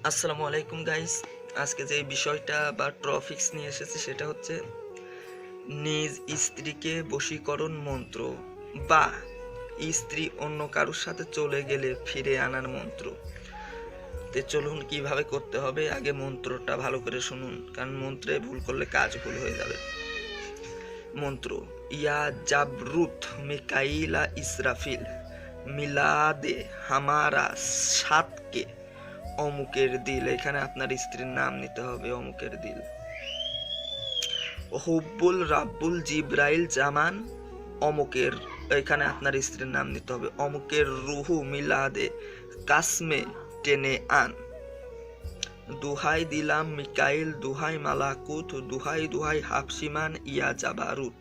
আসসালামু আলাইকুম গাইস। আজকে যে বিষয়টা বা টপিকস নিয়ে এসেছি সেটা হচ্ছে নিজ স্ত্রীকে বশীকরণ মন্ত্র বা স্ত্রী অন্য কারোর সাথে চলে গেলে ফিরে আনার মন্ত্র। তো চলুন কিভাবে করতে হবে, আগে মন্ত্রটা ভালো করে শুনুন, কারণ মন্ত্রে ভুল করলে কাজ ভুল হয়ে যাবে। মন্ত্র: ইয়া জাবরুত মিকাইলা ইসরাফিল মিলাদে হামারা সাতকে অমুকের দিল। এখানে আপনার স্ত্রীর নাম নিতে হবে, অমুকের দিল। হুব্বুল রাব্বুল জিব্রাইল জামান অমুকের, এখানে আপনার স্ত্রীর নাম নিতে হবে। অমুকের রুহু মিলাদে কাসমে টেনে আন। দুহাই দিলাম মিকাইল, দুহাই মালাকুত, দুহাই দুহাই হাফসিমান ইয়া জাবারুত।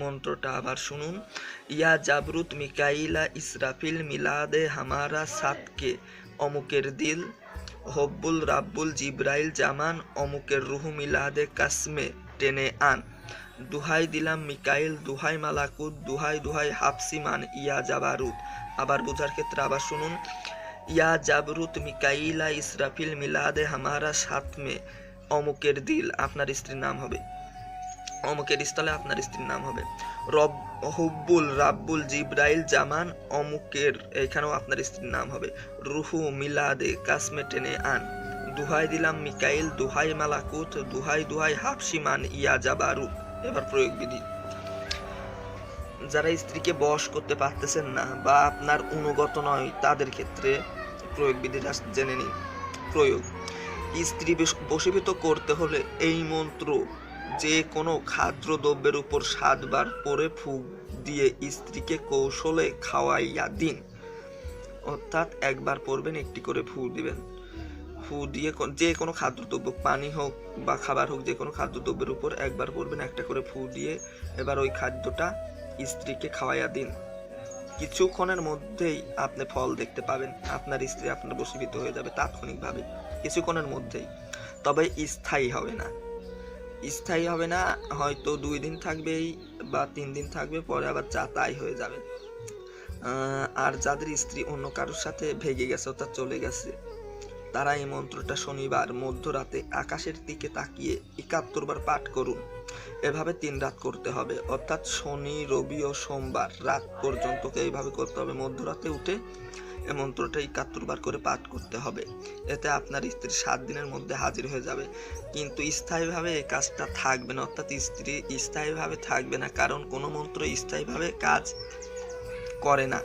মন্ত্রটা আবার শুনুন। ইয়া জাবরুত মিকাইলা ইসরাফিল মিলাদে হামারা সাতকে অমুকের দিল। হব্বুল রাব্বুল জিব্রাইল জামান অমুকের রুহু মিলাদে কাসমে টেনে আন। দুহাই দিলাম মিকাইল, দুহাই মালাকুত, দুহাই দুহাই হাফসিমান ইয়া জাবারুত। আবার বোঝার ক্ষেত্রে আবার শুনুন। ইয়া জাবরুত মিকাইলা ইসরাফিল মিলাদে হামারা সাতমে অমুকের দিল, আপনার স্ত্রীর নাম হবে। অমুকের স্থলে আপনার স্ত্রীর নাম হবে। রব হুব্বুল রাব্বুল জিব্রাইল জামান অমুকের, এখানেও আপনার স্ত্রীর নাম হবে। রুহু মিলাদে কাসমে টেনে আন। দুহাই দিলাম মিকাইল, দুহাই মালাকুত, দুহাই দুহাই হাফসিমান ইয়া জাবারুত। এবার প্রয়োগ বিধি: যারা স্ত্রীকে বশ করতে পারতেছেন না বা আপনার অনুগত নয় তাদের ক্ষেত্রে প্রয়োগ বিধিটা জেনে নিন। প্রয়োগ: স্ত্রী বশীভূত করতে হলে এই মন্ত্র যে কোনো খাদ্যদ্রব্যের উপর 7 বার পরে ফুঁক দিয়ে স্ত্রীকে কৌশলে খাওয়াইয়া দিন। অর্থাৎ একবার পড়বেন, একটি করে ফু দিবেন। ফু দিয়ে যে কোনো খাদ্যদ্রব্য, পানি হোক বা খাবার হোক, যে কোনো খাদ্যদ্রব্যের উপর একবার পড়বেন, একটা করে ফু দিয়ে এবার ওই খাদ্যটা স্ত্রীকে খাওয়াইয়া দিন। কিছুক্ষণের মধ্যেই আপনি ফল দেখতে পাবেন, আপনার স্ত্রী আপনার বশীভূত হয়ে যাবে তাৎক্ষণিকভাবে, কিছুক্ষণের মধ্যেই। তবে স্থায়ী হবে না, স্থায়ী হবে না, হয়তো 2 দিন থাকবেই বা 3 দিন থাকবে, পরে আবার যা তাই হয়ে যাবে। আর যাদের স্ত্রী অন্য কারোর সাথে ভেগে গেছে অর্থাৎ চলে গেছে, তারা এই মন্ত্রটা শনিবার মধ্যরাতে আকাশের দিকে তাকিয়ে 71 বার পাঠ করুন। এভাবে 3 রাত করতে হবে, অর্থাৎ শনি, রবি ও সোমবার রাত পর্যন্ত এইভাবে করতে হবে। মধ্যরাতে উঠে এই মন্ত্রটা 71 বার করে পাঠ করতে হবে। এতে আপনার স্ত্রী 7 দিনের মধ্যে হাজির হয়ে যাবে। কিন্তু স্থায়ীভাবে এই কাজটা থাকবে না, অর্থাৎ স্ত্রী স্থায়ীভাবে থাকবে না, কারণ কোনো মন্ত্র স্থায়ীভাবে কাজ করে না।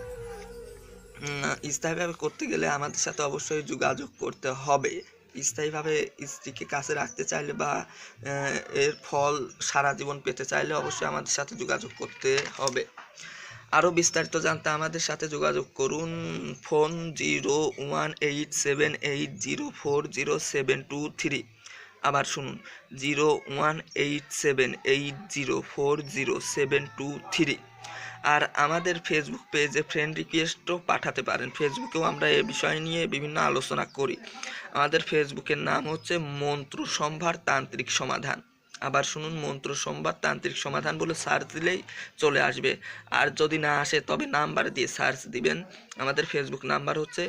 স্থায়ীভাবে করতে গেলে আমাদের সাথে অবশ্যই যোগাযোগ করতে হবে। স্থায়ীভাবে স্ত্রীকে কাছে রাখতে চাইলে বা এর ফল সারা জীবন পেতে চাইলে অবশ্যই আমাদের সাথে যোগাযোগ করতে হবে। আরও বিস্তারিত জানতে আমাদের সাথে যোগাযোগ করুন। ফোন 018780400723। আবার শুনুন, 018780400723। আর আমাদের ফেসবুক পেজে ফ্রেন্ড রিকোয়েস্টও পাঠাতে পারেন। ফেসবুকেও আমরা এ বিষয় নিয়ে বিভিন্ন আলোচনা করি। আমাদের ফেসবুকের নাম হচ্ছে মন্ত্র সম্ভার তান্ত্রিক সমাধান। আবার শুনুন, মন্ত্র সম্ভার তান্ত্রিক সমাধান বলে সার্চ দিলেই চলে আসবে। আর যদি না আসে তবে নাম্বার দিয়ে সার্চ দিবেন। আমাদের ফেসবুক নাম্বার হচ্ছে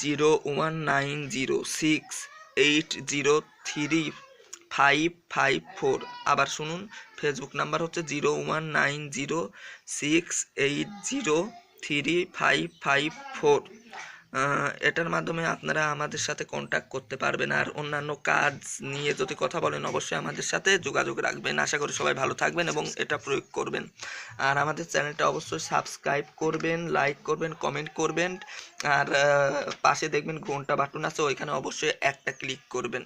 019068035554। আবার শুনুন, ফেসবুক নাম্বার হচ্ছে 019068035554। এটার মাধ্যমে আপনারা আমাদের সাথে কন্ট্যাক্ট করতে পারবেন। আর অন্যান্য কাজ নিয়ে যদি কথা বলেন অবশ্যই আমাদের সাথে যোগাযোগ রাখবেন। আশা করি সবাই ভালো থাকবেন এবং এটা প্রয়োগ করবেন। আর আমাদের চ্যানেলটা অবশ্যই সাবস্ক্রাইব করবেন, লাইক করবেন, কমেন্ট করবেন। আর পাশে দেখবেন ঘন্টা বাটন আছে, ওইখানে অবশ্যই একটা ক্লিক করবেন।